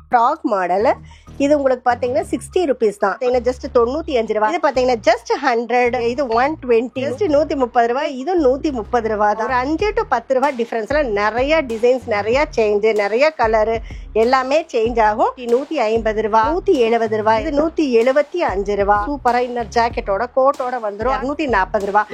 Frock model. இது உங்களுக்கு பாத்தீங்கன்னா 60 rupees தான். ஜஸ்ட் 95 ரூபாய். இது பாத்தீங்கன்னா ஜஸ்ட் 100, இது 120, ஜஸ்ட் 130 ரூபாய். இது 130 ரூபாய் தான். ஒரு 5 to 10 ரூபாய் டிஃபரன்ஸ்ல நிறைய டிசைன்ஸ், நிறைய சேஞ்ச், நிறைய கலர் எல்லாமே சேஞ்ச் ஆகும். 150 ரூபாய், 170 ரூபாய், இது 175 ரூபாய். சூப்பரா இன்னர் ஜாக்கெட்டோட கோட்டோட வந்துரும் 240 ரூபாய்.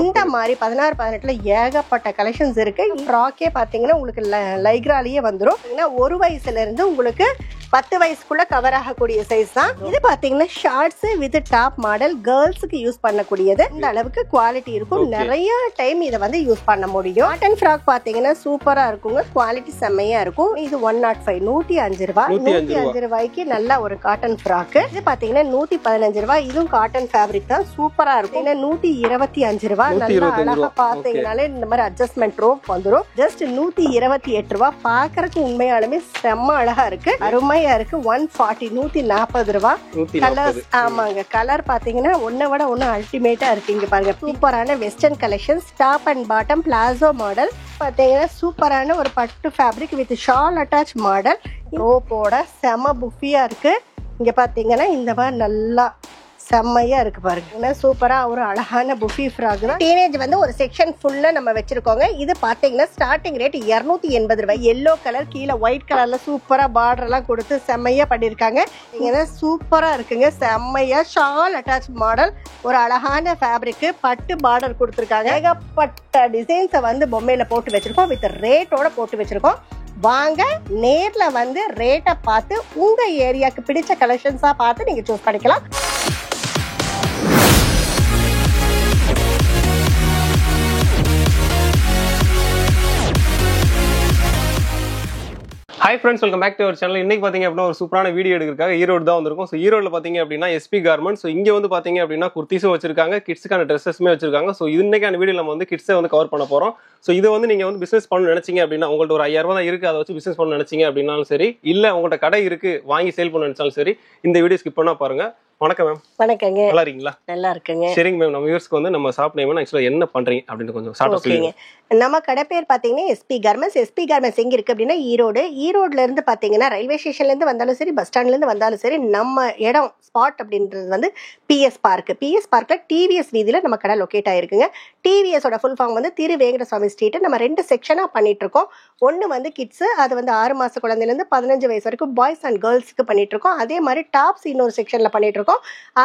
இந்த மாதிரி 16, 18ல ஏகப்பட்ட கலெக்ஷன்ஸ் இருக்கு. ஃப்ராக்கே பாத்தீங்கன்னா உங்களுக்கு லைக்ராலியே வந்துரும். ஒரு வயசுல இருந்து உங்களுக்கு 10 வயசுக்குள்ள கவர் ஆகக்கூடிய சைஸ் தான். இது பாத்தீங்கன்னா ஷார்ட்ஸ் வித் டாப் மாடல், கேர்ள்ஸுக்கு யூஸ் பண்ணக்கூடியது. இந்த அளவுக்கு குவாலிட்டி இருக்கும். நிறைய டைம் இதை வந்து யூஸ் பண்ண முடியும். காட்டன் ஃப்ராக் பாத்தீங்கன்னா சூப்பரா இருக்குங்க. குவாலிட்டி செம்மையா இருக்கும். இது 105, 105 ரூபாய். 105 ரூபாய்க்கு நல்ல ஒரு காட்டன் ஃப்ராக். இது பாத்தீங்கன்னா 115 ரூபாய். இதுவும் காட்டன் ஃபேப்ரிக் தான். சூப்பரா இருக்கும். 125 ரூபாய். நல்லா அழகா பாத்தீங்கன்னாலே இந்த மாதிரி அட்ஜஸ்ட்மெண்ட் ரோப் வந்துடும். ஜஸ்ட் 128 ரூபாய். பாக்குறதுக்கு உண்மையாலுமே செம்ம அழகா இருக்கு, அருமையா இருக்கு. 140, 140 ரூபாய். கலர்ஸ் ஆமாங்க, கலர் பாத்தீங்கன்னா ஒன்ன விட ஒன்னு அல்டிமேட்டா இருக்கு. இங்க பாருங்க, சூப்பரான western collections, top and bottom palazzo model பாத்தீங்கன்னா சூப்பரான ஒரு பட்டு fabric with shawl attach model. ரோப்போட செம புஃபியா இருக்கு. இங்க பாத்தீங்கன்னா இந்த மாதிரி நல்லா செம்மையா இருக்கு பாருங்க. சூப்பரா ஒரு அழகான புஃபி ஃப்ராக் தான். டீனேஜ் வந்து ஒரு செக்ஷன் ஃபுல்லா நம்ம வச்சிருக்கோங்க. இது பாத்தீங்கன்னா ஸ்டார்டிங் ரேட் 280 ரூபாய். எல்லோ கலர், கீழே ஒயிட் கலர்ல சூப்பரா பார்டர் எல்லாம் கொடுத்து செம்மையா பண்ணிருக்காங்க. இங்க சூப்பரா இருக்குங்க, செம்மையா ஷால் அட்டாச் மாடல். ஒரு அழகான ஃபேப்ரிக், பட்டு பார்டர் கொடுத்துருக்காங்க. ஏகப்பட்ட டிசைன்ஸை வந்து பொம்மையில போட்டு வச்சிருக்கோம். வித் ரேட்டோட போட்டு வச்சிருக்கோம். வாங்க நேர்ல வந்து ரேட்டை பார்த்து உங்க ஏரியாக்கு பிடிச்ச கலெக்ஷன்ஸா பார்த்து நீங்க சூஸ் பண்ணிக்கலாம். Hi friends, welcome back to our channel. இன்னைக்கு பார்த்தீங்க அப்படின்னா ஒரு சூப்பரான வீடியோ எடுக்கிறதுக்காக ஈரோடு தான் வந்திருக்கும். ஸோ ஈரோடில் பார்த்தீங்க அப்படின்னா எஸ்பி கார்மெண்ட்ஸ். ஸோ இங்கே வந்து பார்த்தீங்க அப்படின்னா குர்த்திஸும் வச்சிருக்காங்க, கிட்ஸுக்கான ட்ரெஸ்ஸஸுமே வச்சிருக்காங்க. ஸோ இன்னைக்கான வீடியோ நம்ம வந்து கிட்ஸை வந்து கவர் பண்ண போகிறோம். ஸோ இதை வந்து நீங்கள் வந்து பிஸ்னஸ் பண்ணணும்னு நினைச்சிங்க அப்படின்னா, உங்கள்ட்ட ஒரு 5000 ரூபா தான் இருக்குது, அதை வச்சு பிஸ்னஸ் பண்ண நினைச்சிங்க அப்படின்னாலும் சரி, இல்லை உங்கள்கிட்ட கடை இருக்குது வாங்கி சேல் பண்ண நினைச்சாலும் சரி, இந்த வீடியோ ஸ்கிப் பண்ணால் பாருங்க. வணக்கம் மேம். வணக்கங்க. நல்லா இருக்கீங்களா? நல்லா இருக்குங்க. சரிங்க மேம், நம்ம வியூவர்ஸ்க்கு வந்து நம்ம ஷாப் நேம் ஆக்சுவலாக என்ன பண்றீங்க அப்படின்னு கொஞ்சம் ஷார்ட்டா சொல்லுங்க. நம்ம கடை பேர் பாத்தீங்கன்னா எஸ்பி கார்மெண்ட்ஸ். எஸ்பி கார்மெண்ட்ஸ் எங்க இருக்கு அப்படின்னா ஈரோடுல இருந்து பாத்தீங்கன்னா ரயில்வே ஸ்டேஷன்ல இருந்து வந்தாலும் சரி, பஸ் ஸ்டாண்ட்ல இருந்து வந்தாலும் சரி, நம்ம இடம் ஸ்பாட் அப்படின்றது வந்து பிஎஸ் பார்க். பிஎஸ் பார்க்ல டிவிஎஸ் வீதியில நம்ம கடை லொகேட் ஆயிருக்குங்க. டிவிஎஸோட ஃபுல் ஃபார்ம் வந்து திரு வேங்கடசுவாமி ஸ்ட்ரீட். நம்ம 2 செக்ஷனா பண்ணிட்டு இருக்கோம். ஒன்னு வந்து கிட்ஸ், அது வந்து 6 மாச குழந்தையில இருந்து 15 வயசு வரைக்கும் பாய்ஸ் அண்ட் கேர்ள்ஸ்க்கு பண்ணிட்டு இருக்கோம். அதே மாதிரி டாப்ஸ் இன்னொரு செக்ஷன்ல பண்ணிட்டு இருக்கோம்.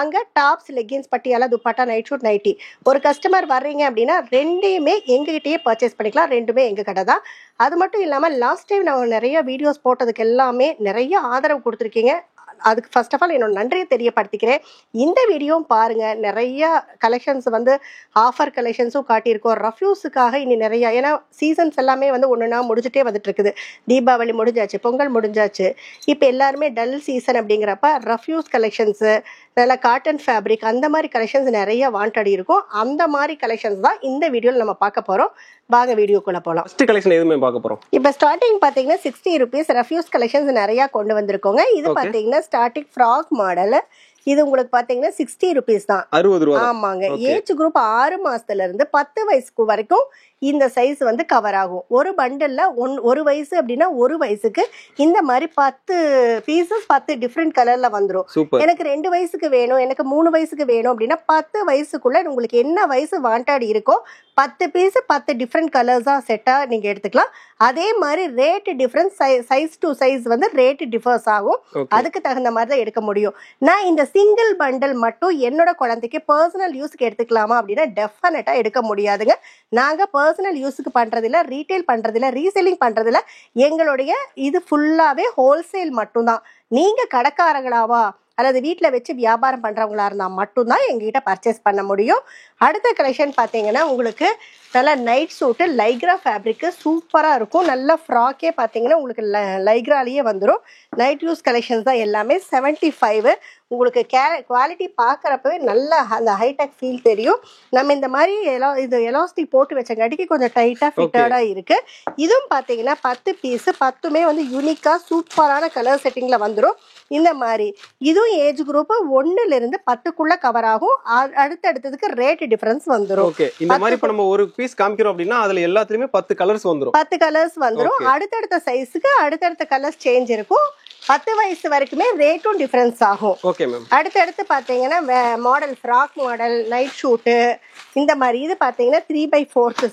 அங்க tops, leggings, Patiala, dupatta, night suit, nightie. ஒரு கஸ்டமர் வர்றீங்க அப்படின்னா ரெண்டையுமே எங்ககிட்டயே பர்ச்சேஸ் பண்ணிக்கலாம். ரெண்டுமே எங்க கடை தான். அது மட்டும் இல்லாமல் லாஸ்ட் டைம் நான் நிறைய வீடியோஸ் போட்டதுக்கு எல்லாமே நிறைய ஆதரவு கொடுத்துருக்கீங்க. அதுக்கு ஃபர்ஸ்ட் ஆஃப் ஆல் என்னோட நன்றியை தெரியப்படுத்திக்கிறேன். இந்த வீடியோவும் பாருங்க, நிறைய கலெக்ஷன்ஸ் வந்து ஆஃபர் கலெக்ஷன்ஸும் காட்டியிருக்கோம். ரஃப்யூஸுக்காக இனி நிறைய, ஏன்னா சீசன்ஸ் எல்லாமே வந்து ஒன்றுனா முடிச்சுட்டே வந்துட்டு இருக்குது. தீபாவளி முடிஞ்சாச்சு, பொங்கல் முடிஞ்சாச்சு. இப்போ எல்லாருமே டல் சீசன் அப்படிங்கிறப்ப ரஃப்யூஸ் கலெக்ஷன்ஸு, நல்ல காட்டன் ஃபேப்ரிக், அந்த மாதிரி கலெக்ஷன்ஸ் நிறைய வாண்டட் இருக்கும். அந்த மாதிரி கலெக்ஷன்ஸ் தான் இந்த வீடியோவில் நம்ம பார்க்க போகிறோம். வாங்க வீடியோக்குள்ள போகலாம். ஃபர்ஸ்ட் கலெக்ஷன் எதுவுமே பார்க்க போகிறோம். இப்போ ஸ்டார்டிங் பார்த்தீங்கன்னா 60 rupees ரஃப்யூஸ் கலெக்ஷன்ஸ் நிறையா கொண்டு வந்திருக்கோங்க. இது பார்த்தீங்கன்னா ஸ்டார்டிங் ஃப்ராக் மாடல். இது உங்களுக்கு பாத்தீங்கன்னா 60 rupees தான். 60 ரூபாய். ஆமாங்க. ஏஜ் குரூப் 6 மாசத்துல இருந்து 10 வயசுக்கு வரைக்கும் இந்த சைஸ் வந்து கவர் ஆகும். ஒரு பண்டல்ல ஒரு வயசு அப்படின்னா ஒரு வயசுக்கு இந்த மாதிரி 10 பீசஸ் 10 டிஃப்ரெண்ட் கலர்ல வந்துடும். எனக்கு 2 வயசுக்கு வேணும், எனக்கு 3 வயசுக்கு வேணும் அப்படின்னா 10 வயசுக்குள்ள உங்களுக்கு என்ன வயசு வாண்டட் இருக்கோ 10 பீஸ் 10 டிஃப்ரெண்ட் கலர்ஸா செட்டா நீங்க எடுத்துக்கலாம். அதே மாதிரி rate difference, size to size வந்து ரேட் டிஃபர்ஸ் ஆகும். அதுக்கு தகுந்த மாதிரி தான் எடுக்க முடியும். நான் இந்த சிங்கிள் பண்டல் மட்டும் என்னோட குழந்தைக்கு பர்சனல் யூஸ்க்கு எடுத்துக்கலாமா அப்படின்னா டெஃபினட்டா எடுக்க முடியாதுங்க. நாங்க பர்சனல் யூஸுக்கு பண்றதில்ல, ரீட்டைல் பண்றதில்ல, ரீசெல்லிங் பண்றதில்ல. எங்களுடைய இது ஃபுல்லாவே ஹோல்சேல் மட்டும்தான். நீங்க கடைக்காரங்களாவா அல்லது வீட்டில் வச்சு வியாபாரம் பண்ணுறவங்களா இருந்தால் மட்டும்தான் எங்ககிட்ட பர்ச்சேஸ் பண்ண முடியும். அடுத்த கலெக்ஷன் பார்த்தீங்கன்னா உங்களுக்கு நல்லா நைட் சூட்டு லைக்ரா ஃபேப்ரிக்கு சூப்பராக இருக்கும். நல்ல ஃப்ராக்கே பார்த்தீங்கன்னா உங்களுக்கு லைக்ராலேயே வந்துடும். நைட் யூஸ் கலெக்ஷன்ஸ் தான் எல்லாமே. 75 உங்களுக்கு குவாலிட்டி பார்க்குறப்பவே நல்ல அந்த ஹைடெக் ஃபீல் தெரியும். நம்ம இந்த மாதிரி எலாஸ்டிக் போட்டு வச்சங்காட்டிக்கு கொஞ்சம் டைட்டாக ஃபிட்டடாக இருக்குது. இதுவும் பார்த்தீங்கன்னா 10 பீஸ் 10மே வந்து யூனிக்காக சூப்பரான கலர் செட்டிங்கில் வந்துடும். இந்த மாதிரி இதுவும் ஏஜ் குரூப் 1லிருந்து 10க்குள்ள கவர் ஆகும். அடுத்தடுத்ததுக்கு ரேட் டிஃபரன்ஸ் வந்துரும். ஓகே, இந்த மாதிரி இப்ப நம்ம ஒரு பீஸ் காமிக்கிறோம் அப்படினா அதுல எல்லாத்துலயுமே 10 கலர்ஸ் வந்துரும். 10 கலர்ஸ் வந்துரும். அடுத்தடுத்த சைஸ்க்கு அடுத்தடுத்த கலர்ஸ் சேஞ்ச் இருக்கும். 10 வயசு வரைக்குமே ரேட்டும் டிஃபரன்ஸ் ஆகும். Okay ma'am. அடுத்து பாத்தீங்கன்னா model frock model night suit இந்த மாதிரி இது பாத்தீங்கன்னா 3/4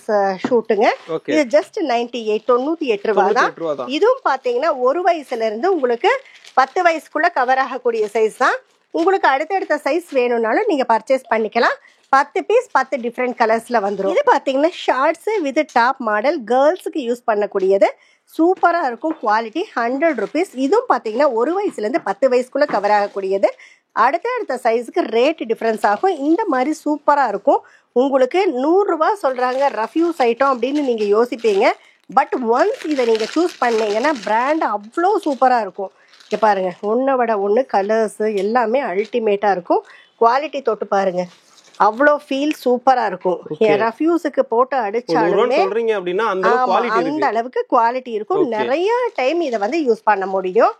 ஷூட்டுங்க. இது ஜஸ்ட் 98 ரூபாய் தான். இதுவும் பாத்தீங்கன்னா 1 வயசுல இருந்து உங்களுக்கு 10 வயசுக்குள்ள கவர் ஆகக்கூடிய சைஸ் தான். உங்களுக்கு அடுத்தடுத்த சைஸ் வேணும்னாலும் நீங்க பர்ச்சேஸ் பண்ணிக்கலாம். 10 பீஸ் 10 டிஃப்ரெண்ட் கலர்ஸ்ல வந்துடும். இது பாத்தீங்கன்னா ஷார்ட்ஸ் வித் டாப் மாடல் கேர்ள்ஸுக்கு யூஸ் பண்ணக்கூடியது. சூப்பரா இருக்கும். Quality 100 rupees. இதுவும் பாத்தீங்கன்னா 1 வயசுல இருந்து 10 வயசுக்குள்ள கவர் ஆகக்கூடியது. அடுத்த சைஸுக்கு ரேட் டிஃபரன்ஸ் ஆகும். இந்த மாதிரி சூப்பரா இருக்கும். உங்களுக்கு 100 ரூபாய் சொல்றாங்க ரஃப்யூஸ் ஐட்டம் அப்படின்னு நீங்க யோசிப்பீங்க. பட் ஒன்ஸ் இதை நீங்க சூஸ் பண்ணீங்கன்னா பிராண்ட் அவ்வளோ சூப்பரா இருக்கும். இங்க பாருங்க, ஒன்றை விட ஒன்று கலர்ஸ் எல்லாமே அல்டிமேட்டா இருக்கும். குவாலிட்டி தொட்டு பாருங்க, அவ்வளோ ஃபீல் சூப்பரா இருக்கும். ரஃப்யூஸுக்கு போட்டு அடிச்சாலுமே அந்த அளவுக்கு குவாலிட்டி இருக்கும். நிறைய டைம் இதை வந்து யூஸ் பண்ண முடியும்.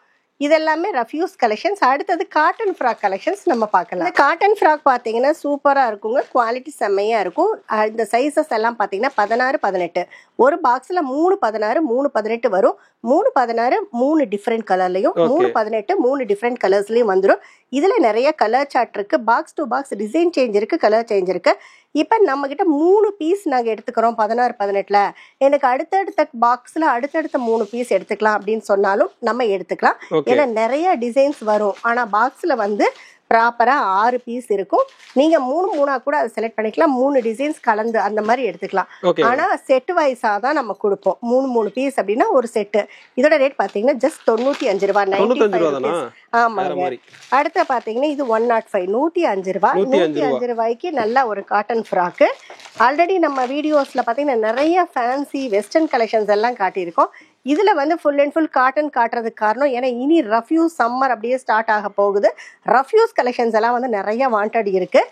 இதெல்லாமே ரஃப்யூஸ் கலெக்ஷன்ஸ். அடுத்தது காட்டன் ஃப்ராக் கலெக்ஷன்ஸ் நம்ம பார்க்கலாம். காட்டன் ஃப்ராக் பார்த்தீங்கன்னா சூப்பரா இருக்குங்க. குவாலிட்டி செம்மையா இருக்கும். இந்த சைசஸ் எல்லாம் பார்த்தீங்கன்னா 16, 18 ஒரு பாக்ஸ்ல 3, 16, 3, 18 வரும். 3, 16 3 டிஃப்ரெண்ட் கலர்லயும், 3, 18 3 டிஃப்ரெண்ட் கலர்ஸ்லயும் வந்துடும். இதுல நிறைய கலர் சார்ட் இருக்கு. Box to box design change இருக்கு, கலர் சேஞ்ச் இருக்கு. இப்ப நம்ம கிட்ட 3 பீஸ் நாங்க எடுத்துக்கிறோம் 16, 18ல. எனக்கு அடுத்தடுத்த பாக்ஸ்ல அடுத்தடுத்த 3 பீஸ் எடுத்துக்கலாம் அப்படின்னு சொன்னாலும் நம்ம எடுத்துக்கலாம். ஏன்னா நிறைய டிசைன்ஸ் வரும். ஆனா பாக்ஸ்ல வந்து ப்ராப்பரா 6 பீஸ் இருக்கும். நீங்க 3 கூட அதை செலக்ட் பண்ணிக்கலாம். 3 டிசைன்ஸ் கலந்து அந்த மாதிரி எடுத்துக்கலாம். ஆனா செட் வைஸா தான் நம்ம கொடுப்போம். 3 பீஸ் அப்படின்னா ஒரு செட்டு. இதோட ரேட் பாத்தீங்கன்னா ஜஸ்ட் 95 ரூபாய். 95. ஆமாங்க. அடுத்த பாத்தீங்கன்னா இது 105 105 ரூபாய். 105 ரூபாய்க்கு நல்ல ஒரு காட்டன் ஃப்ராக்கு. ஆல்ரெடி நம்ம வீடியோஸ்ல பாத்தீங்கன்னா நிறைய ஃபேன்சி வெஸ்டர்ன் கலெக்ஷன்ஸ் எல்லாம் காட்டியிருக்கோம். இதுல வந்து ஃபுல் அண்ட் ஃபுல் காட்டன் காட்டுறதுக்கு காரணம் ஏன்னா இனி ரஃப்யூஸ் சம்மர் அப்படியே ஸ்டார்ட் ஆக போகுது. ரஃப்யூஸ் கலெக்ஷன்ஸ் எல்லாம் வந்து நிறைய வாண்டட் இருக்கு.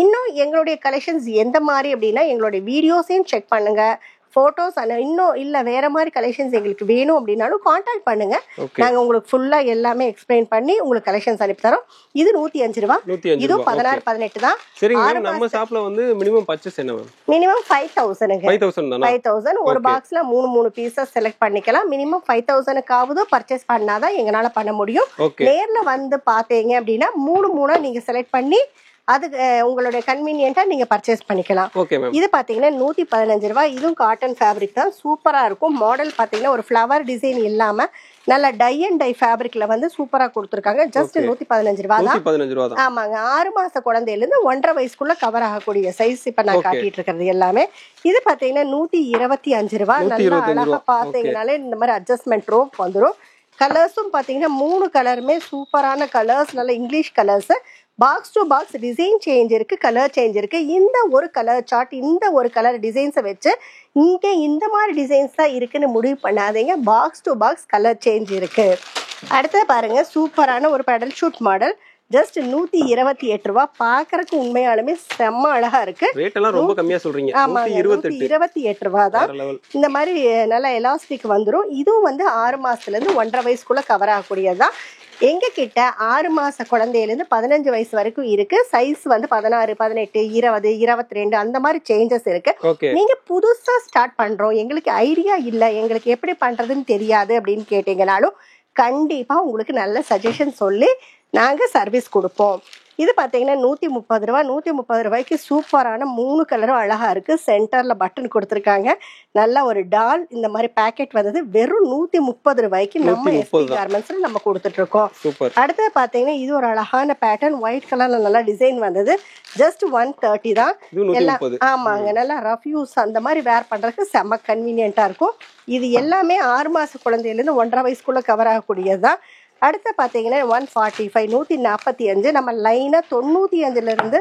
இன்னும் எங்களுடைய கலெக்ஷன்ஸ் எந்த மாதிரி அப்படின்னா எங்களுடைய வீடியோஸையும் செக் பண்ணுங்க. போட்டோஸ் இன்னும் இல்ல வேற மாதிரி கலெக்ஷன்ஸ் எங்களுக்கு வேணும் அப்படின்னாலும் கான்டாக்ட் பண்ணுங்க. நாங்க உங்களுக்கு ஃபுல்லா எல்லாமே எக்ஸ்பிளைன் பண்ணி உங்களுக்கு கலெக்ஷன்ஸ் அனுப்பி தரோம். இது 105 ரூபாய். இதுவும் 16, 18 தான். சரிங்க. நம்ம ஷாப்ல வந்து மினிமம் பர்ச்சேஸ் என்ன மேம்? மினிமம் 5000. 5000 ஒரு பாக்ஸ்ல 3 பீசஸ் செலக்ட் பண்ணிக்கலாம். மினிமம் 5000க்காவது பர்ச்சேஸ் பண்ணாதான் எங்களால பண்ண முடியும். நேர்ல வந்து பாத்தீங்க அப்படின்னா 3 நீங்க செலக்ட் பண்ணி அது உங்களுடைய கன்வீனியன்ட்டா நீங்க பர்ச்சேஸ் பண்ணிக்கலாம். இது பாத்தீங்கன்னா 115 ரூபாய். இதுவும் காட்டன் ஃபேப்ரிக் தான். சூப்பரா இருக்கும். மாடல் பாத்தீங்கன்னா ஒரு ஃப்ளவர் டிசைன் இல்லாம நல்ல டை அண்ட் டை ஃபேப்ரிக்ல வந்து சூப்பரா கொடுத்துருக்காங்க. ஜஸ்ட் 115 ரூபாய் தான். ஆமாங்க. 6 மாச குழந்தையில இருந்து 1.5 வயசுக்குள்ள கவர் ஆகக்கூடிய சைஸ் இப்ப நான் காட்டிட்டு இருக்கிறது எல்லாமே. இது பாத்தீங்கன்னா 125 ரூபாய். நல்லா அழகா பாத்தீங்கன்னாலே இந்த மாதிரி அட்ஜஸ்ட்மெண்ட் ரோப் வந்துடும். கலர்ஸும் பாத்தீங்கன்னா 3 கலருமே சூப்பரான கலர்ஸ், நல்ல English colours. Box to box design change இருக்கு, கலர் சேஞ்ச் இருக்கு. இந்த ஒரு கலர் சார்ட், இந்த ஒரு கலர் டிசைன்ஸை வச்சு இங்கே இந்த மாதிரி டிசைன்ஸ் தான் இருக்குன்னு முடிவு பண்ணாதீங்க. Box to box colour change இருக்கு. அடுத்த பாருங்க, சூப்பரான ஒரு பெடல் ஷூட் மாடல். ஜஸ்ட் 128 ரூபாய். பாக்குறதுக்கு உண்மையாலுமே செம்ம அழகா இருக்கு. ரேட் எல்லாம் ரொம்ப கம்மியா சொல்றீங்க. 128 ரூபாய் தான். இந்த மாதிரி நல்ல எலாஸ்டிக் வந்துடும். இதுவும் வந்து 6 மாசத்துல இருந்து 1.5 வயசுக்குள்ள கவர் ஆகக்கூடியதுதான். எங்க கிட்ட 6 மாச குழந்தையில இருந்து 15 வயசு வரைக்கும் இருக்கு. சைஸ் வந்து 16, 18, 20, 22 அந்த மாதிரி சேஞ்சஸ் இருக்கு. நீங்க புதுசா ஸ்டார்ட் பண்றோம், எங்களுக்கு ஐடியா இல்ல, எங்களுக்கு எப்படி பண்றதுன்னு தெரியாது அப்படின்னு கேட்டீங்கனாலும் கண்டிப்பா உங்களுக்கு நல்ல சஜஷன் சொல்லி நாங்க சர்வீஸ் கொடுப்போம். இது பாத்தீங்கன்னா 130 ரூபாய். 130 ரூபாய்க்கு சூப்பரான 3 கலரும் அழகா இருக்கு. சென்டர்ல பட்டன் கொடுத்துருக்காங்க. நல்ல ஒரு டால் இந்த மாதிரி பேக்கெட் வந்தது. வெறும் 130 ரூபாய்க்கு நம்ம எஸ்பி கார்மெண்ட்ஸ்ல நம்ம கொடுத்துட்டு இருக்கோம். அடுத்து பாத்தீங்கன்னா இது ஒரு அழகான பேட்டர்ன், ஒயிட் கலர்ல நல்லா டிசைன் வந்தது. ஜஸ்ட் 130 தான் எல்லாம். ஆமாங்க. நல்லா ரஃப்யூஸ் அந்த மாதிரி வேர் பண்றதுக்கு செம்ம கன்வீனியன்ட்டா இருக்கும். இது எல்லாமே 6 மாச குழந்தையில இருந்து 1.5 வயசுக்குள்ள கவர் ஆகக்கூடியதுதான். அடுத்து பாத்தீங்கன்னா 145, 145. நம்ம லைனா 95ல இருந்து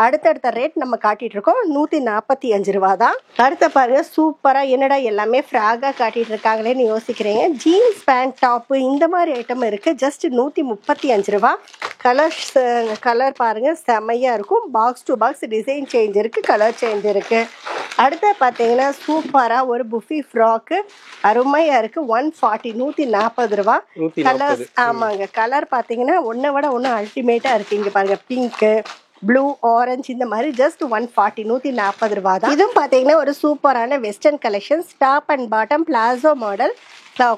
அடுத்தடுத்த ரேட் நம்ம காட்டிட்டு இருக்கோம். 145 ரூபாய் தான். அடுத்த பாருங்க, சூப்பரா என்னடா எல்லாமே ஃப்ராகா காட்டிட்டு இருக்காங்களேன்னு யோசிக்கிறீங்க. ஜீன்ஸ் பேண்ட் டாப் இந்த மாதிரி ஐட்டம் இருக்கு. ஜஸ்ட் 135 ரூபாய். கலர் பாருங்க செம்மையா இருக்கும். Box to box design change இருக்கு, கலர் சேஞ்ச் இருக்கு. அடுத்த பாத்தீங்கன்னா சூப்பரா ஒரு புஃபி ஃப்ராக்கு அருமையா இருக்கு. 140, 140 ரூபாய். கலர்ஸ் ஆமாங்க. கலர் பாத்தீங்கன்னா ஒன்னை விட ஒன்னு அல்டிமேட்டா இருக்கு. இங்க பாருங்க, பிங்க், ப்ளூ, ஆரஞ்சு இந்த மாதிரி. ஜஸ்ட் 140, 140 ரூபாய் தான். இதுவும் பாத்தீங்கன்னா ஒரு சூப்பரான western collection. Top and bottom palazzo model.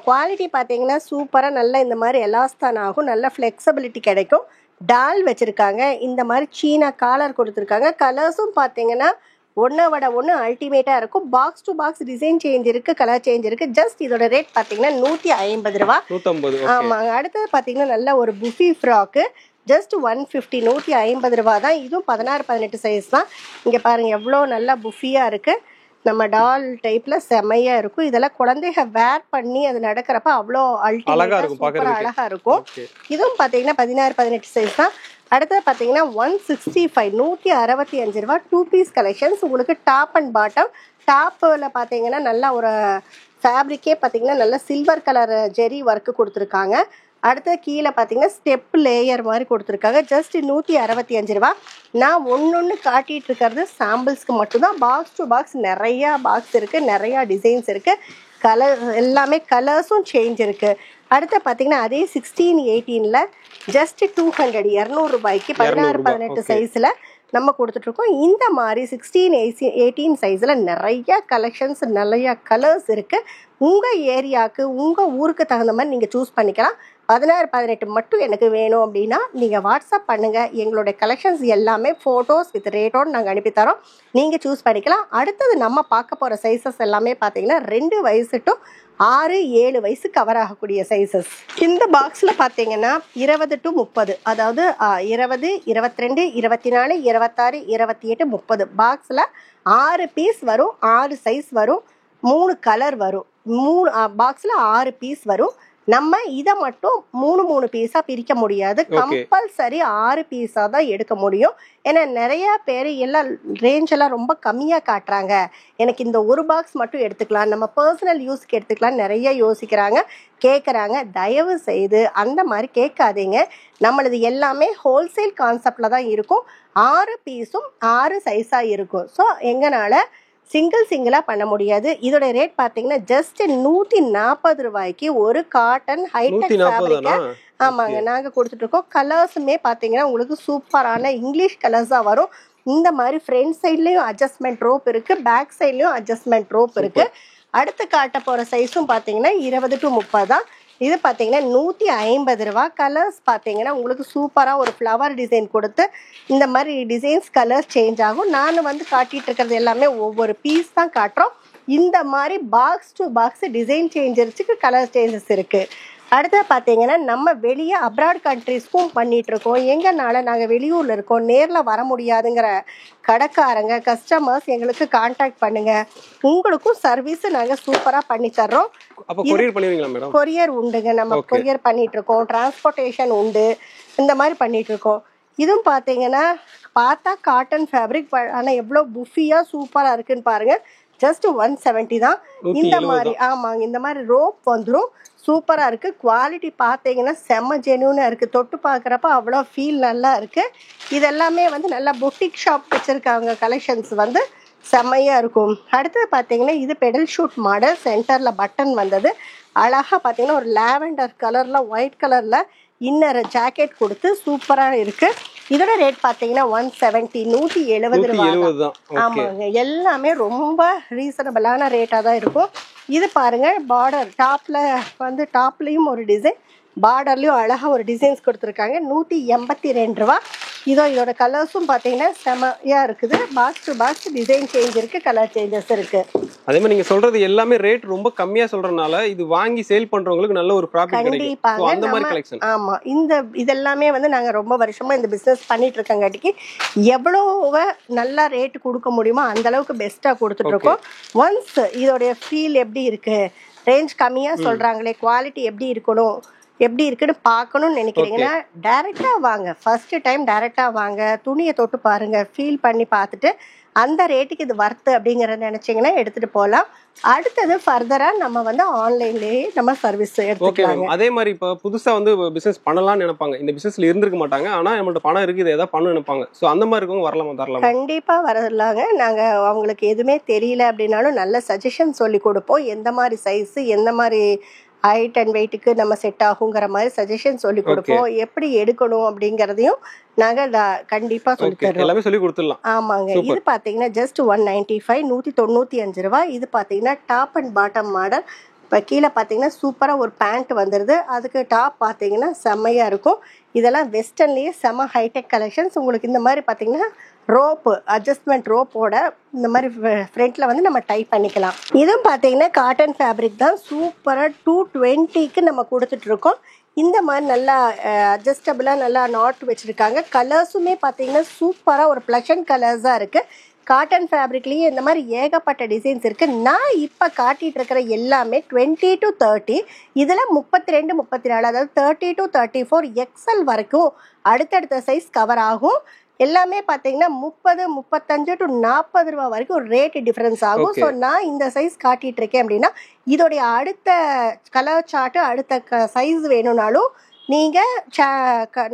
Quality பார்த்தீங்கன்னா சூப்பராக நல்ல இந்த மாதிரி எலாஸ்தான் ஆகும், நல்ல ஃப்ளெக்சிபிலிட்டி கிடைக்கும். டால் வச்சுருக்காங்க, இந்த மாதிரி சீனா காலர் கொடுத்துருக்காங்க. கலர்ஸும் பார்த்தீங்கன்னா ஒன்றை விட ஒன்று அல்டிமேட்டாக இருக்கும். Box to box design change இருக்குது, கலர் சேஞ்ச் இருக்குது. ஜஸ்ட் இதோட ரேட் பார்த்தீங்கன்னா 150 ரூபா. 150. ஆமாங்க. அடுத்தது பார்த்தீங்கன்னா நல்ல ஒரு புஃபி ஃப்ராக்கு, ஜஸ்ட் 150, 150 ரூபா தான். இதுவும் 16-18 சைஸ் தான். இங்கே பாருங்கள் எவ்வளோ நல்லா புஃபியாக இருக்குது. நம்ம டால் டைப்ல செமையா இருக்கும். இதெல்லாம் குழந்தைங்க வேர் பண்ணி அது நடக்கிறப்ப அவ்வளோ அல்டிமேட்டா சூப்பரா அழகா இருக்கும். இதுவும் பார்த்தீங்கன்னா 16-18 சைஸ் தான். அடுத்தது பார்த்தீங்கன்னா 165, 165 ரூபா. 2 பீஸ் கலெக்ஷன்ஸ். உங்களுக்கு டாப் அண்ட் பாட்டம். டாப்பில் பார்த்தீங்கன்னா நல்லா ஒரு ஃபேப்ரிக்கே பார்த்தீங்கன்னா நல்ல சில்வர் கலர் ஜெரி ஒர்க்கு கொடுத்துருக்காங்க. அடுத்தது கீழே பார்த்தீங்கன்னா ஸ்டெப் லேயர் மாதிரி கொடுத்துருக்காங்க. ஜஸ்ட் 165 ரூபா. நான் ஒன்று காட்டிகிட்டு இருக்கிறது சாம்பிள்ஸ்க்கு மட்டும்தான். பாக்ஸ் டு பாக்ஸ் நிறையா பாக்ஸ் இருக்குது, நிறையா டிசைன்ஸ் இருக்குது. கலர் எல்லாமே கலர்ஸும் சேஞ்ச் இருக்குது. அடுத்து பார்த்தீங்கன்னா அதே 16-18 ஜஸ்ட் 200 ரூபாய்க்கு 16-18 சைஸில் நம்ம கொடுத்துட்ருக்கோம். இந்த மாதிரி 16-18 சைஸில் நிறையா கலெக்ஷன்ஸ், நிறையா கலர்ஸ் இருக்குது. உங்கள் ஏரியாவுக்கு உங்கள் ஊருக்கு தகுந்த மாதிரி நீங்கள் சூஸ் பண்ணிக்கலாம். 16-18 மட்டும் எனக்கு வேணும் அப்படின்னா நீங்கள் வாட்ஸ்அப் பண்ணுங்கள். எங்களுடைய கலெக்ஷன்ஸ் எல்லாமே ஃபோட்டோஸ் வித் ரேட்டோடு நாங்கள் அனுப்பித்தரோம், நீங்கள் சூஸ் பண்ணிக்கலாம். அடுத்தது நம்ம பார்க்க போகிற சைஸஸ் எல்லாமே பார்த்தீங்கன்னா 2 வயசு டு 6-7 வயசு கவர் ஆகக்கூடிய சைஸஸ். இந்த பாக்ஸில் பார்த்தீங்கன்னா 20 to 30, அதாவது 20, 22, 24, 26, 28, 30 பாக்ஸில் 6 பீஸ் வரும், 6 சைஸ் வரும், 3 கலர் வரும். 3 பாக்ஸில் 6 பீஸ் வரும். நம்ம இதை மட்டும் 3 பீஸாக பிரிக்க முடியாது. கம்பல்சரி 6 பீஸாக தான் எடுக்க முடியும். ஏன்னா நிறைய பேர் எல்லாம் ரேஞ்செல்லாம் ரொம்ப கம்மியாக காட்டுறாங்க. எனக்கு இந்த ஒரு பாக்ஸ் மட்டும் எடுத்துக்கலாம், நம்ம பர்சனல் யூஸ்க்கு எடுத்துக்கலாம் நிறைய யோசிக்கிறாங்க, கேட்குறாங்க. தயவு செய்து அந்த மாதிரி கேட்காதீங்க. நம்மளது எல்லாமே ஹோல்சேல் கான்செப்டில் தான் இருக்கும். 6 பீஸும் 6 சைஸாக இருக்கும். ஸோ எங்களால் சிங்கிளாக பண்ண முடியாது. இதோட ரேட் பார்த்தீங்கன்னா ஜஸ்ட் 140 ரூபாய்க்கு ஒரு காட்டன் ஹைடெக் ஃபேப்ரிக்கை ஆமாங்க நாங்கள் கொடுத்துட்ருக்கோம். கலர்ஸுமே பார்த்தீங்கன்னா உங்களுக்கு சூப்பரான இங்கிலீஷ் கலர்ஸாக வரும். இந்த மாதிரி ஃப்ரண்ட் சைட்லேயும் அட்ஜஸ்ட்மெண்ட் ரோப் இருக்குது, பேக் சைட்லேயும் அட்ஜஸ்ட்மெண்ட் ரோப் இருக்குது. அடுத்து காட்ட போகிற சைஸும் பார்த்தீங்கன்னா 20 to 30 தான். இது பார்த்தீங்கன்னா 150 ரூபா. கலர்ஸ் பார்த்தீங்கன்னா உங்களுக்கு சூப்பராக ஒரு ஃப்ளவர் டிசைன் கொடுத்து இந்த மாதிரி டிசைன்ஸ் கலர்ஸ் சேஞ்ச் ஆகும். நான் காட்டிகிட்டு இருக்கிறது எல்லாமே ஒவ்வொரு பீஸ் தான் காட்டுறோம். இந்த மாதிரி பாக்ஸ் டு பாக்ஸ் டிசைன் சேஞ்சர்ஸுக்கு கலர் சேஞ்சஸ் இருக்குது. அடுத்து பார்த்தீங்கன்னா நம்ம வெளியே அப்ராட் கண்ட்ரீஸ்க்கும் பண்ணிகிட்ருக்கோம். எங்கனால நாங்கள் வெளியூரில் இருக்கோம், நேரில் வர முடியாதுங்கிற கடைக்காரங்க கஸ்டமர்ஸ் எங்களுக்கு கான்டாக்ட் பண்ணுங்கள். உங்களுக்கும் சர்வீஸ் நாங்கள் சூப்பராக பண்ணித்தர்றோம். கொரியர் உண்டுங்க, நம்ம கொரியர் பண்ணிகிட்ருக்கோம். டிரான்ஸ்போர்ட்டேஷன் உண்டு, இந்த மாதிரி பண்ணிகிட்ருக்கோம். இதுவும் பார்த்தீங்கன்னா பார்த்தா காட்டன் ஃபேப்ரிக், ஆனால் எவ்வளோ புஃபியாக சூப்பராக இருக்குன்னு பாருங்கள். ஜஸ்ட் 170 தான். இந்த மாதிரி ஆமாங்க, இந்த மாதிரி ரோப் வந்துடும். சூப்பராக இருக்குது. குவாலிட்டி பார்த்தீங்கன்னா செம்ம ஜென்யூனாக இருக்குது. தொட்டு பார்க்குறப்ப அவ்வளோ ஃபீல் நல்லா இருக்குது. இதெல்லாமே நல்லா பொட்டிக் ஷாப் வச்சுருக்காங்க. கலெக்ஷன்ஸ் செம்மையாக இருக்கும். அடுத்தது பார்த்தீங்கன்னா இது பெடல் ஷூட் மாடல், சென்டரில் பட்டன் வந்தது. அழகாக பார்த்தீங்கன்னா ஒரு லாவெண்டர் கலரில் ஒயிட் கலரில் இன்னர் ஜாக்கெட் கொடுத்து சூப்பராக இருக்குது. இதோட ரேட் பார்த்தீங்கன்னா 170, 170 ரூபா. ஆமாங்க, எல்லாமே ரொம்ப ரீசனபிளான ரேட்டாக தான் இருக்கும். இது பாருங்கள், பார்டர் டாப்பில் டாப்லேயும் ஒரு டிசைன், பார்டர்லேயும் அழகாக ஒரு டிசைன்ஸ் கொடுத்துருக்காங்க. 182 ரூபா. இதோட கலர்ஸும் பார்த்தீங்கன்னா செமையாக இருக்குது. Box to box design change இருக்குது, கலர் சேஞ்சஸ் இருக்குது. அதே மாதிரி நீங்க சொல்றது எல்லாமே ரேட் ரொம்ப கம்மியா சொல்றதுனால இது வாங்கி சேல் பண்றவங்களுக்கு நல்ல ஒரு ப்ராஃபிட் கிடைக்கும். அந்த மாதிரி கலெக்ஷன். ஆமா, இதெல்லாமே நாங்க ரொம்ப வருஷமா இந்த பிசினஸ் பண்ணிட்டு இருக்கங்காட்டிக்கு எவ்வளவு நல்ல ரேட் கொடுக்க முடியுமோ அந்த அளவுக்கு பெஸ்டா கொடுத்துட்டு இருக்கோம். ஒன்ஸ் இதோடைய ஃபீல் எப்படி இருக்கு, ரேஞ்ச் கம்மியா சொல்றாங்களே, குவாலிட்டி எப்படி இருக்கணும், எப்படி இருக்குன்னு பார்க்கணும்னு நினைக்கிறீங்கன்னா டைரெக்டா வாங்க. ஃபர்ஸ்ட் டைம் டைரெக்டா வாங்க, துணியை தொட்டு பாருங்க, ஃபீல் பண்ணி பார்த்துட்டு அந்த ரேட்டுக்கு இது வர்த்து அப்படிங்கறத நினைச்சீங்கன்னா எடுத்துட்டு போகலாம். அடுத்தது ஃபர்தரா நம்ம ஆன்லைன்லயே நம்ம சர்வீஸ் எடுத்துக்கலாம். அதே மாதிரி இப்போ புதுசா பிசினஸ் பண்ணலாம்னு நினைப்பாங்க, இந்த பிசினஸ்ல இருந்திருக்க மாட்டாங்க, ஆனா நம்மள்ட்ட பணம் இருக்குது, இதை ஏதாவது பண்ண நினைப்பாங்க. ஸோ அந்த மாதிரி இருக்கவங்க வரலாமா? தரலாம், கண்டிப்பா வரலாங்க. நாங்க அவங்களுக்கு எதுவுமே தெரியல அப்படின்னாலும் நல்ல சஜஷன் சொல்லி கொடுப்போம். எந்த மாதிரி சைஸ், எந்த மாதிரி ஹைட் அண்ட் வெயிட்டுக்கு நம்ம செட் ஆகுங்கிற மாதிரி சஜஷன் சொல்லி கொடுப்போம். எப்படி எடுக்கணும் அப்படிங்கறதையும் நாங்க கண்டிப்பா சொல்லி கொடுத்துடலாம். ஆமாங்க. இது பாத்தீங்கன்னா ஜஸ்ட் 195, 195 ரூபாய். இது பாத்தீங்கன்னா டாப் அண்ட் பாட்டம் மாடல், இப்போ கீழே பார்த்தீங்கன்னா சூப்பராக ஒரு பேண்ட் வந்துடுது. அதுக்கு டாப் பார்த்தீங்கன்னா செம்மையாக இருக்கும். இதெல்லாம் வெஸ்டர்ன்லேயே செம்ம ஹைடெக் கலெக்ஷன்ஸ். உங்களுக்கு இந்த மாதிரி பார்த்தீங்கன்னா ரோப்பு அட்ஜஸ்ட்மெண்ட் ரோப்போட இந்த மாதிரி ஃப்ரண்ட்டில் வந்து நம்ம டைப் பண்ணிக்கலாம். இதுவும் பார்த்தீங்கன்னா காட்டன் ஃபேப்ரிக் தான். சூப்பராக 220க்கு நம்ம கொடுத்துட்ருக்கோம். இந்த மாதிரி நல்லா அட்ஜஸ்டபிளாக நல்லா நாட் வச்சுருக்காங்க. கலர்ஸுமே பார்த்தீங்கன்னா சூப்பராக ஒரு ப்ளஷன் கலர்ஸாக இருக்குது. காட்டன் ஃபேப்ரிக்லேயே இந்த மாதிரி ஏகப்பட்ட டிசைன்ஸ் இருக்குது. நான் இப்போ காட்டிகிட்டு இருக்கிற எல்லாமே 20 to 30, இதில் 32, 34, அதாவது 30 to 34 XL வரைக்கும் அடுத்தடுத்த சைஸ் கவர் ஆகும். எல்லாமே பார்த்தீங்கன்னா 30, 35 to 40 ரூபா வரைக்கும் ரேட் டிஃப்ரென்ஸ் ஆகும். ஸோ நான் இந்த சைஸ் காட்டிகிட்டு இருக்கேன் அப்படின்னா இதோடைய அடுத்த கலர் சார்ட்டு அடுத்த சைஸ் வேணும்னாலும் நீங்கள்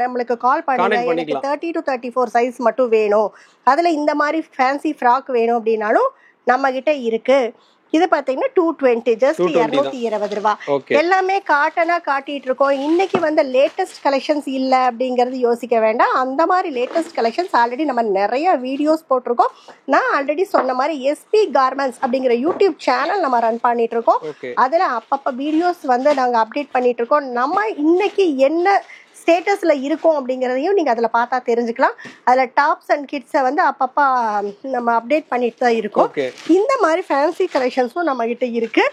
நம்மளுக்கு கால் பண்ணுங்க. எனக்கு 30 to 34 சைஸ் மட்டும் வேணும், அதில் இந்த மாதிரி ஃபேன்சி ஃப்ராக் வேணும் அப்படின்னாலும் நம்மக்கிட்ட இருக்குது. இது பார்த்தீங்கன்னா 220, ஜஸ்ட் 220 ரூபா. எல்லாமே காட்டனாக காட்டிட்டு இருக்கோம். இன்னைக்கு வந்து லேட்டஸ்ட் கலெக்ஷன்ஸ் இல்லை அப்படிங்கிறது யோசிக்க வேண்டாம். அந்த மாதிரி லேட்டஸ்ட் கலெக்ஷன்ஸ் ஆல்ரெடி நம்ம நிறைய வீடியோஸ் போட்டிருக்கோம். நான் ஆல்ரெடி சொன்ன மாதிரி எஸ்பி கார்மெண்ட்ஸ் அப்படிங்கிற யூடியூப் சேனல் நம்ம ரன் பண்ணிட்டு இருக்கோம். அதில் அப்பப்போ வீடியோஸ் வந்து நாங்கள் அப்டேட் பண்ணிட்டு இருக்கோம். நம்ம இன்னைக்கு என்ன ஸ்டேட்டஸ்ல இருக்கும் அப்படிங்கிறதையும் நீங்கள் அதில் பார்த்தா தெரிஞ்சுக்கலாம். அதில் டாப்ஸ் அண்ட் கிட்ஸை வந்து அப்பப்போ நம்ம அப்டேட் பண்ணிட்டு தான் இருக்கோம். இந்த மாதிரி ஃபேன்சி கலெக்ஷன்ஸும் நம்ம கிட்ட இருக்கு.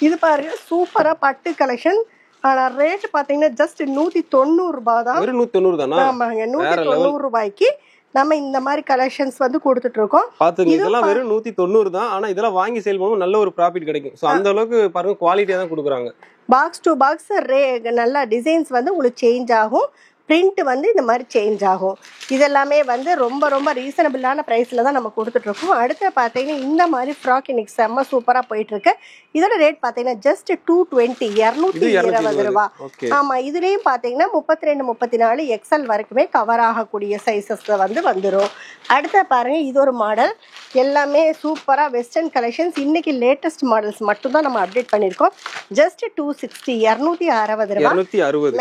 இது பாருங்க சூப்பராக பட்டு கலெக்ஷன். ஆனால் ரேட் பார்த்தீங்கன்னா ஜஸ்ட் 190 ரூபா தான். 190 தானா? ஆமாங்க, 190 ரூபாய்க்கு நம்ம இந்த மாதிரி கலெக்ஷன்ஸ் வந்து கொடுத்துட்டு இருக்கோம். பாத்துங்க, இதெல்லாம் வெறும் 190 தான். ஆனா இதெல்லாம் வாங்கி சேல் பண்ணும்போது நல்ல ஒரு ப்ராஃபிட் கிடைக்கும். ஸோ அந்த அளவுக்கு பாருங்க குவாலிட்டியா தான் கொடுக்குறாங்க. பாக்ஸ் டு பாக்ஸ் நல்லா டிசைன்ஸ் வந்து உங்களுக்கு சேஞ்ச் ஆகும். பிரிண்ட் வந்து இந்த மாதிரி சேஞ்ச் ஆகும். இதெல்லாமே வந்து ரொம்ப ரொம்ப ரீசனபிளான ப்ரைஸில் தான் நம்ம கொடுத்துட்ருக்கோம். அடுத்து பார்த்தீங்கன்னா இந்த மாதிரி ஃப்ராக் இன்னைக்கு செம்ம சூப்பராக போயிட்டுருக்கு. இதோட ரேட் பார்த்தீங்கன்னா ஜஸ்ட் 220, 220 ரூபா. ஆமாம், இதுலேயும் பார்த்தீங்கன்னா 32, 34 XL வரைக்குமே கவர் ஆகக்கூடிய சைஸஸ் வந்து வந்துடும். அடுத்த பாருங்கள், இது ஒரு மாடல். எல்லாமே சூப்பராக வெஸ்டர்ன் கலெக்ஷன்ஸ். இன்னைக்கு லேட்டஸ்ட் மாடல்ஸ் மட்டும்தான் நம்ம அப்டேட் பண்ணியிருக்கோம். ஜஸ்ட் 260, 260 ரூபா.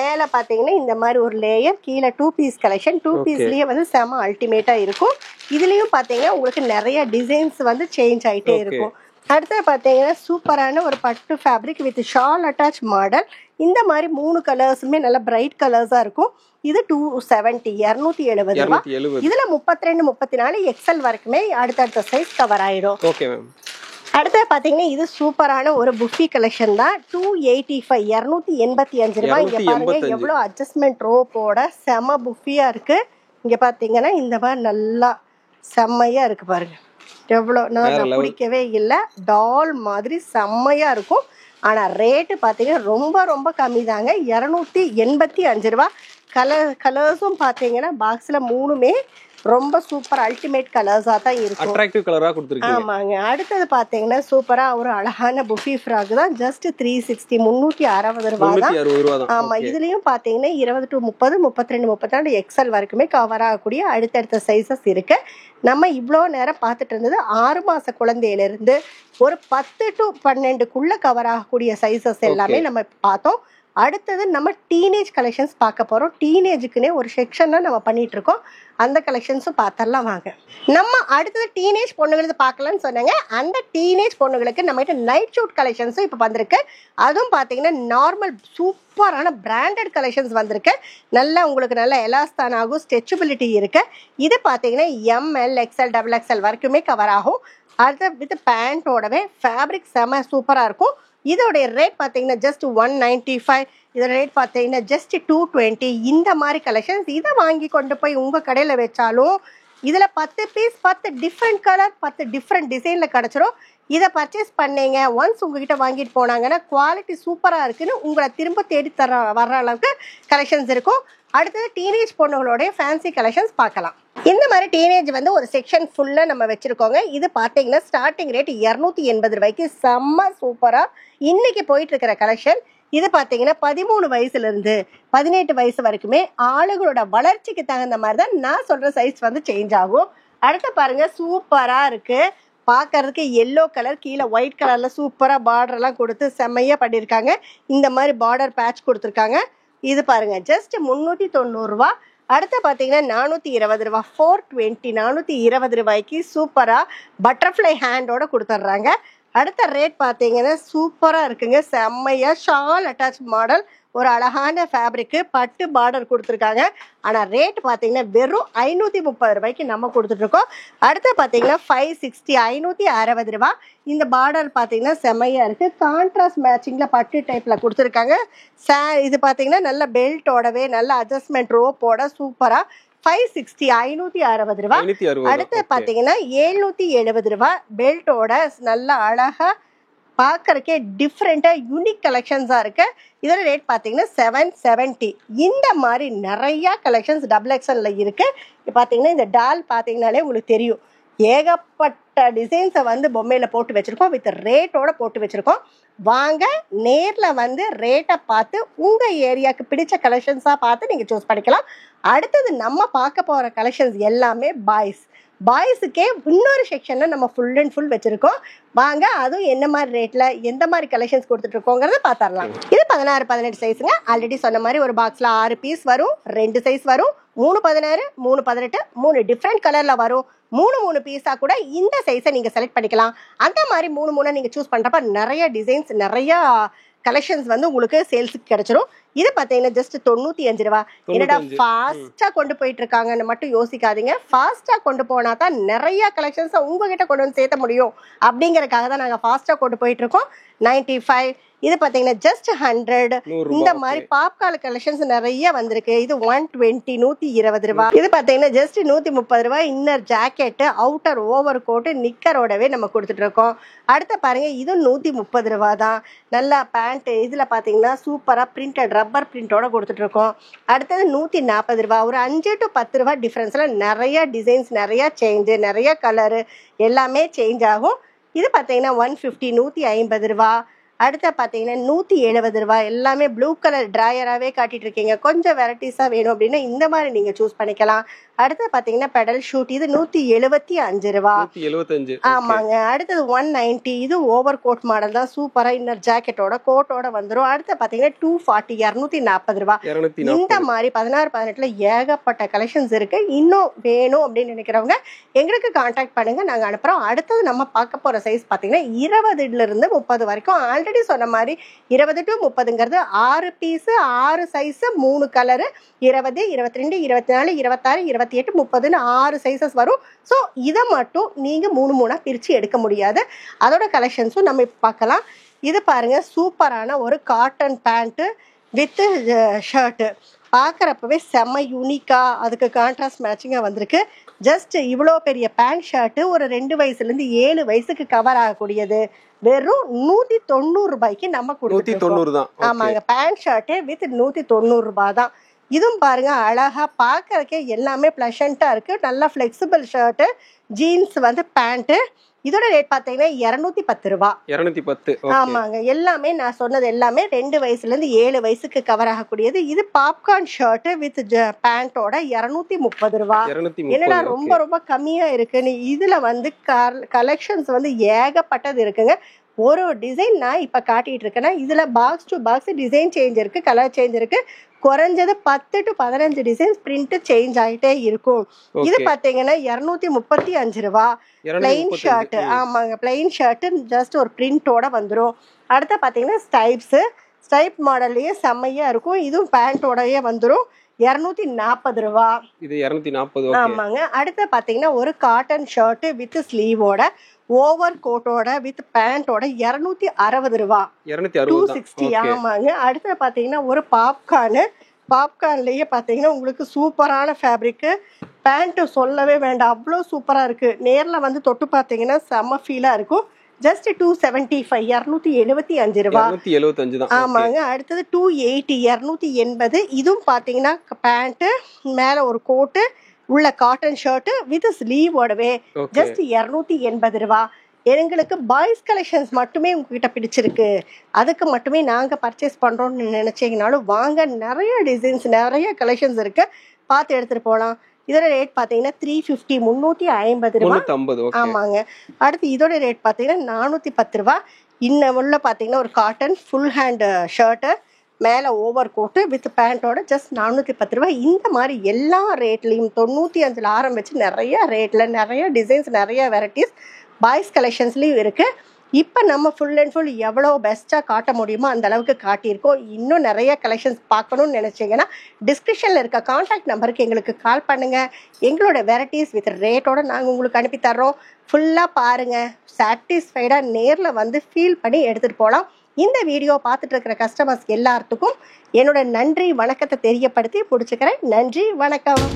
மேலே பார்த்தீங்கன்னா இந்த மாதிரி ஒரு லேயர், கீழே 2 பீஸ் கலெக்ஷன். 2 பீஸ்லேயே வந்து செம அல்டிமேட்டாக இருக்கும். இதுலேயும் பார்த்தீங்கன்னா உங்களுக்கு நிறைய டிசைன்ஸ் வந்து சேஞ்ச் ஆகிட்டே இருக்கும். அடுத்து பார்த்தீங்கன்னா சூப்பரான ஒரு பட்டு fabric with shawl attach model. இந்த மாதிரி 3 கலர்ஸுமே நல்ல பிரைட் கலர்ஸாக இருக்கும். இது 270, 270 ரூபா. இதுல 32, 34 XL வரைக்குமே அடுத்தடுத்த சைஸ் கவர் ஆயிடும். அடுத்து பாத்தீங்கன்னா இது சூப்பரான ஒரு புஃபி கலெக்ஷன் தான். 285, 285 ரூபாய். இங்க பாருங்க எவ்வளவு அட்ஜஸ்ட்மெண்ட் ரோப்போட செம புஃபியா இருக்கு. இங்க பாத்தீங்கன்னா இந்த மாதிரி நல்லா செம்மையா இருக்கு பாருங்க. எவ்வளோ நான் பிடிக்கவே இல்லை, டால் மாதிரி செம்மையா இருக்கும். ஆனா ரேட்டு பாத்தீங்கன்னா ரொம்ப ரொம்ப கம்மி தாங்க, 285 ரூபா. கலர்ஸும் பாத்தீங்கன்னா பாக்ஸ்ல 3மே ரொம்ப சூப்பர் அல்டிமேட் கலர்ஸா தான் இருக்கும். அட்ராக்டிவ் கலரா கொடுத்திருக்கீங்க. ஆமாங்க. அடுத்தது பாத்தீங்கன்னா சூப்பரா ஒரு அழகான புஃபி ஃப்ராக் தான். ஜஸ்ட் 360, 360 ரூபா தான். ஆமா, இதுலயும் பாத்தீங்கன்னா 20 to 30, 32, 34 XL வரைக்குமே கவர் ஆகக்கூடிய அடுத்தடுத்த சைசஸ் இருக்கு. நம்ம இவ்வளோ நேரம் பார்த்துட்டு இருந்தது 6 மாச குழந்தையில இருந்து ஒரு 10 to 12க்குள்ள கவர் ஆகக்கூடிய சைசஸ் எல்லாமே நம்ம பார்த்தோம். அடுத்தது நம்ம டீனேஜ் கலெக்ஷன்ஸ் பார்க்க போறோம். டீனேஜுக்குன்னே ஒரு செக்ஷன் நம்ம பண்ணிட்டு இருக்கோம். அந்த கலெக்ஷன்ஸும் பார்த்தரலாம் வாங்க. நம்ம அடுத்தது டீனேஜ் பொண்ணுங்களுக்கு பார்க்கலாம்னு சொன்னாங்க. அந்த டீனேஜ் பொண்ணுங்களுக்கு நம்மகிட்ட நைட் ஷூட் கலெக்ஷன்ஸும் இப்போ வந்திருக்கு. அதுவும் பார்த்தீங்கன்னா நார்மல் சூப்பரான பிராண்டட் கலெக்ஷன்ஸ் வந்திருக்கு. நல்லா உங்களுக்கு நல்ல எலாஸ்தான் ஆகும், ஸ்ட்ரெச்சபிலிட்டி இருக்கு. இது பார்த்தீங்கன்னா ML, XL, XXL வரைக்குமே கவர் ஆகும். அடுத்த வித் பேண்டோடவே ஃபேப்ரிக் செம சூப்பராக இருக்கும். இதோடைய ரேட் பார்த்தீங்கன்னா ஜஸ்ட் 195. இதோட ரேட் பார்த்தீங்கன்னா ஜஸ்ட் 220. இந்த மாதிரி கலெக்ஷன்ஸ் இதை வாங்கி கொண்டு போய் உங்கள் கடையில் வச்சாலும் இதில் 10 பீஸ் 10 டிஃப்ரெண்ட் கலர் 10 டிஃப்ரெண்ட் டிசைனில் கிடச்சிரும். இதை பர்ச்சேஸ் பண்ணீங்க ஒன்ஸ் உங்ககிட்ட வாங்கிட்டு போனாங்கன்னா குவாலிட்டி சூப்பராக இருக்குன்னு உங்களை திரும்ப தேடி வர்ற அளவுக்கு கலெக்ஷன்ஸ் இருக்கும். அடுத்தது டீனேஜ் பொண்ணுகளோடைய ஃபேன்சி கலெக்ஷன்ஸ் பார்க்கலாம். இந்த மாதிரி டீனேஜ் வந்து ஒரு செக்ஷன் ஃபுல்லாக நம்ம வச்சுருக்கோங்க. இது பார்த்தீங்கன்னா ஸ்டார்டிங் ரேட் 280 ரூபாய்க்கு செம்ம சூப்பராக இன்னைக்கு போயிட்டு இருக்கிற கலெக்ஷன். இது பார்த்தீங்கன்னா 13 வயசுலேருந்து 18 வயசு வரைக்குமே ஆளுகளோட வளர்ச்சிக்கு தகுந்த மாதிரி தான் நான் சொல்கிற சைஸ் வந்து சேஞ்ச் ஆகும். அடுத்து பாருங்கள் சூப்பராக இருக்குது. பார்க்கறதுக்கு எல்லோ கலர், கீழே ஒயிட் கலரில் சூப்பராக பார்டர்லாம் கொடுத்து செம்மையாக பண்ணியிருக்காங்க. இந்த மாதிரி பார்டர் பேட்ச் கொடுத்துருக்காங்க. இது பாருங்க ஜஸ்ட் 390 ரூபா. அடுத்து பார்த்தீங்கன்னா 420 ரூபா, 420, 420 ரூபாய்க்கு சூப்பராக பட்டர்ஃப்ளை ஹேண்டோட கொடுத்துட்றாங்க. அடுத்த ரேட் பார்த்தீங்கன்னா சூப்பராக இருக்குங்க, செம்மையா ஷால் அட்டாச் மாடல், ஒரு அழகான ஃபேப்ரிக்கு, பட்டு பார்டர் கொடுத்துருக்காங்க. ஆனால் ரேட் பார்த்தீங்கன்னா வெறும் 530 ரூபாய்க்கு நம்ம கொடுத்துட்ருக்கோம். அடுத்து பார்த்தீங்கன்னா 560, 560 ரூபா. இந்த பார்டர் பார்த்தீங்கன்னா செம்மையாக இருக்குது, கான்ட்ராஸ்ட் மேட்சிங்கில் பட்டு டைப்பில் கொடுத்துருக்காங்க. இது பார்த்தீங்கன்னா நல்ல பெல்ட்டோடவே நல்ல அட்ஜஸ்ட்மெண்ட் ரோப்போட சூப்பராக 560, 560 ரூபா. அடுத்து பார்த்தீங்கன்னா 770 ரூபா. பெல்ட்டோட நல்ல அழகாக பார்க்கறக்கே டிஃப்ரெண்ட்டாக யூனிக் கலெக்ஷன்ஸாக இருக்குது. இதோட ரேட் பார்த்தீங்கன்னா 770. இந்த மாதிரி நிறையா கலெக்ஷன்ஸ் டபுள் எக்ஸலில் இருக்குது. இப்போ பார்த்தீங்கன்னா இந்த டால் பார்த்தீங்கன்னாலே உங்களுக்கு தெரியும், ஏகப்பட்ட டிசைன்ஸை வந்து பொம்மையில் போட்டு வச்சுருக்கோம், வித் ரேட்டோட போட்டு வச்சுருக்கோம். வாங்க நேரில் வந்து ரேட்டை பார்த்து உங்கள் ஏரியாவுக்கு பிடிச்ச கலெக்ஷன்ஸாக பார்த்து நீங்கள் சூஸ் பண்ணிக்கலாம். அடுத்தது நம்ம பார்க்க போகிற கலெக்ஷன்ஸ் எல்லாமே பாய்ஸுக்கே இன்னொரு செக்ஷனில் நம்ம ஃபுல் அண்ட் ஃபுல் வச்சுருக்கோம். வாங்க அதுவும் என்ன மாதிரி ரேட்டில் எந்த மாதிரி கலெக்ஷன்ஸ் கொடுத்துட்ருக்கோங்கிறத பார்த்துடலாம். இது 16, 18 சைஸுங்க. ஆல்ரெடி சொன்ன மாதிரி ஒரு பாக்ஸில் 6 பீஸ் வரும், 2 சைஸ் வரும், 3, 16, 3, 18, 3 டிஃப்ரெண்ட் கலரில் வரும். 3 பீஸாக கூட இந்த சைஸை நீங்கள் செலக்ட் பண்ணிக்கலாம். அந்த மாதிரி 3 நீங்கள் சூஸ் பண்ணுறப்ப நிறைய டிசைன்ஸ், நிறையா கலெக்ஷன்ஸ் வந்து உங்களுக்கு சேல்ஸுக்கு கிடைச்சிரும். இது பார்த்தீங்கன்னா ஜஸ்ட் 95 ரூபா. என்னடா ஃபாஸ்ட்டாக கொண்டு போயிட்டு இருக்காங்கன்னு மட்டும் யோசிக்காதீங்க. ஃபாஸ்ட்டாக கொண்டு போனால் தான் நிறைய கலெக்ஷன்ஸை உங்ககிட்ட கொண்டு வந்து சேர்த்த முடியும். அப்படிங்கிறதுக்காக தான் நாங்கள் ஃபாஸ்ட்டாக கொண்டு போயிட்டு இருக்கோம். 95. இது பார்த்தீங்கன்னா ஜஸ்ட் 100. இந்த மாதிரி பாப்கார்ன் கலெக்ஷன்ஸ் நிறைய வந்திருக்கு. இது 120, 120 ரூபா. இது பார்த்தீங்கன்னா ஜஸ்ட் 130 ரூபா. Inner jacket, outer over coat, நிக்கரோடவே நம்ம கொடுத்துட்டு இருக்கோம். அடுத்த பாருங்க, இது 130 ரூபா தான். நல்லா பேண்ட், இதில் பார்த்தீங்கன்னா சூப்பராக பிரிண்டட் ரப்பர் பிரிண்டோட கொடுத்துட்டு இருக்கோம். அடுத்தது 140 ரூபா. ஒரு 5 to 10 ரூபா டிஃப்ரென்ஸில் நிறைய டிசைன்ஸ், நிறைய சேஞ்சு, நிறைய கலரு எல்லாமே சேஞ்ச் ஆகும். இது பார்த்தீங்கன்னா 150, 150 ரூபா. அடுத்த பார்த்தீங்கன்னா 170 ரூபா. எல்லாமே ப்ளூ கலர் ட்ராயராகவே காட்டிட்டு இருக்கீங்க. கொஞ்சம் வெரைட்டிஸாக வேணும் அப்படின்னா இந்த மாதிரி நீங்கள் சூஸ் பண்ணிக்கலாம். அடுத்து பார்த்தீங்கன்னா பெடல் ஷூட், இது 175 ரூபா. ஆமாங்க. அடுத்தது 190. இது ஓவர் கோட் மாடல் தான், சூப்பராக இன்னர் ஜாக்கெட்டோட கோட்டோட வந்துடும். அடுத்து பார்த்தீங்கன்னா 240, 240 ரூபா. இந்த மாதிரி 16, 18 ஏகப்பட்ட கலெக்ஷன்ஸ் இருக்கு. இன்னும் வேணும் அப்படின்னு நினைக்கிறவங்க எங்களுக்கு கான்டாக்ட் பண்ணுங்க, நாங்கள் அனுப்புகிறோம். அடுத்தது நம்ம பார்க்க போகிற சைஸ் பார்த்தீங்கன்னா 20 to 30 வரைக்கும். ஆல்ரெடி சொன்ன மாதிரி 20 to 30ங்கிறது 6 பீஸு, 6 சைஸு, 3 கலரு, 20, 22, 24, 26, 28, 30ன்னு 6 சைஸஸ் வரும். ஸோ இதை மட்டும் நீங்கள் 3 பிரித்து எடுக்க முடியாது. அதோட கலெக்ஷன்ஸும் நம்ம இப்போ பார்க்கலாம். இது பாருங்க, சூப்பரான ஒரு காட்டன் பேண்ட்டு வித்து ஷர்ட்டு. பார்க்குறப்பவே செம்ம யூனிக்காக அதுக்கு கான்ட்ராஸ்ட் மேட்சிங்காக வந்திருக்கு. ஜஸ்ட் இவ்வளோ பெரிய பேண்ட் ஷர்ட்டு ஒரு 2 வயசுலேருந்து 7 வயசுக்கு கவர் ஆகக்கூடியது. வெறும் 190 ரூபாய்க்கு நம்ம கொடுத்துருக்கோம். ஆமாங்க, பேண்ட் ஷர்ட்டு வித் 190 ரூபா தான். இதுவும் பாருங்க, அழகா பார்க்கறதுக்கே எல்லாமே பிளஷண்டா இருக்கு. நல்லா ஃபிளெக்சிபிள் ஷர்ட்டு, ஜீன்ஸ் வந்து பேண்ட்டு. இதோட ரேட் பார்த்தீங்கன்னா 210 ரூபா. 210. ஆமாங்க. எல்லாமே நான் சொன்னது எல்லாமே 2 வயசுலேருந்து 7 வயசுக்கு கவர் ஆகக்கூடியது. இது பாப்கார்ன் ஷர்ட்டு வித் பேண்டோட 230 ரூபா. என்னன்னா ரொம்ப ரொம்ப கம்மியா இருக்குன்னு. இதுல வந்து கலெக்ஷன்ஸ் வந்து ஏகப்பட்டது இருக்குங்க. ஒரு டிசைன் நான் இப்போ காட்டிட்டு இருக்கேன்னா இதுல box to box design change இருக்கு, கலர் சேஞ்ச் இருக்கு. குறைஞ்சது 10 to 15 டிசைன்ஸ் பிரிண்ட் சேஞ்ச் ஆகிட்டே இருக்கும். இது பார்த்தீங்கன்னா 235 ரூபா. Plain shirt. ஆமாங்க, பிளைன் ஷர்ட் ஜஸ்ட் ஒரு பிரிண்டோட வந்துடும். அடுத்து பார்த்தீங்கன்னா ஸ்டைப் மாடல்லையே செம்மையா இருக்கும். இதுவும் பேண்டோடயே வந்துடும். 240 ரூபா. இது 240. ஆமாங்க. அடுத்து பார்த்தீங்கன்னா ஒரு காட்டன் ஷர்ட் வித் ஸ்லீவோட ஓவர் கோட்டோட வித் பேண்டோட 260 ரூபா. 260. ஆமாங்க. அடுத்து பார்த்தீங்கன்னா ஒரு பாப்கார்ன்லயே பார்த்தீங்கன்னா உங்களுக்கு சூப்பரான ஃபேப்ரிக்கு. பேண்ட்டு சொல்லவே வேண்டாம், அவ்வளோ சூப்பராக இருக்கு. நேரில் வந்து தொட்டு பார்த்தீங்கன்னா செம்ம ஃபீலாக இருக்கும். ஜஸ்ட் 275, 275 ரூபா. ஆமாங்க. அடுத்தது 280, 280. இதுவும் பார்த்தீங்கன்னா பேண்ட்டு மேலே ஒரு கோட்டு உள்ள காட்டன் ஷர்ட் வித் ஸ்லீவோடவே ஜஸ்ட் 280 ரூபா. எங்களுக்கு பாய்ஸ் கலெக்ஷன்ஸ் மட்டுமே உங்ககிட்ட பிடிச்சிருக்கு, அதுக்கு மட்டுமே நாங்கள் பர்ச்சேஸ் பண்ணுறோம்னு நினச்சிங்கனாலும் வாங்க. நிறைய டிசைன்ஸ், நிறைய கலெக்ஷன்ஸ் இருக்கு, பார்த்து எடுத்துகிட்டு போகலாம். இதோட ரேட் பார்த்தீங்கன்னா 350, 350 ரூபா. ஆமாங்க. அடுத்து இதோட ரேட் பார்த்தீங்கன்னா 410 ரூபா. இன்னும் உள்ள பார்த்தீங்கன்னா ஒரு காட்டன் ஃபுல் ஹேண்ட் ஷர்ட்டு மேலே ஓவர் கோட்டு வித் பேண்ட்டோட ஜஸ்ட் 410 ரூபா. இந்த மாதிரி எல்லா ரேட்லையும் 95 ஆரம்பிச்சு நிறைய ரேட்டில் நிறைய டிசைன்ஸ், நிறைய வெரைட்டிஸ் பாய்ஸ் கலெக்ஷன்ஸ்லையும் இருக்குது. இப்போ நம்ம ஃபுல் அண்ட் ஃபுல் எவ்வளோ பெஸ்ட்டாக காட்ட முடியுமோ அந்த அளவுக்கு காட்டியிருக்கோம். இன்னும் நிறைய கலெக்ஷன்ஸ் பார்க்கணும்னு நினச்சிங்கன்னா டிஸ்கிரிப்ஷனில் இருக்க காண்டாக்ட் நம்பருக்கு எங்களுக்கு கால் பண்ணுங்கள். எங்களோட வெரைட்டிஸ் வித் ரேட்டோட நாங்கள் உங்களுக்கு அனுப்பி தர்றோம். ஃபுல்லாக பாருங்கள், சாட்டிஸ்ஃபைடாக நேரில் வந்து ஃபீல் பண்ணி எடுத்துகிட்டு போகலாம். இந்த வீடியோ பார்த்துட்டு இருக்கிற கஸ்டமர்ஸ் எல்லாத்துக்கும் என்னோட நன்றி வணக்கத்தை தெரியப்படுத்தி முடிச்சுக்கிறேன். நன்றி, வணக்கம்.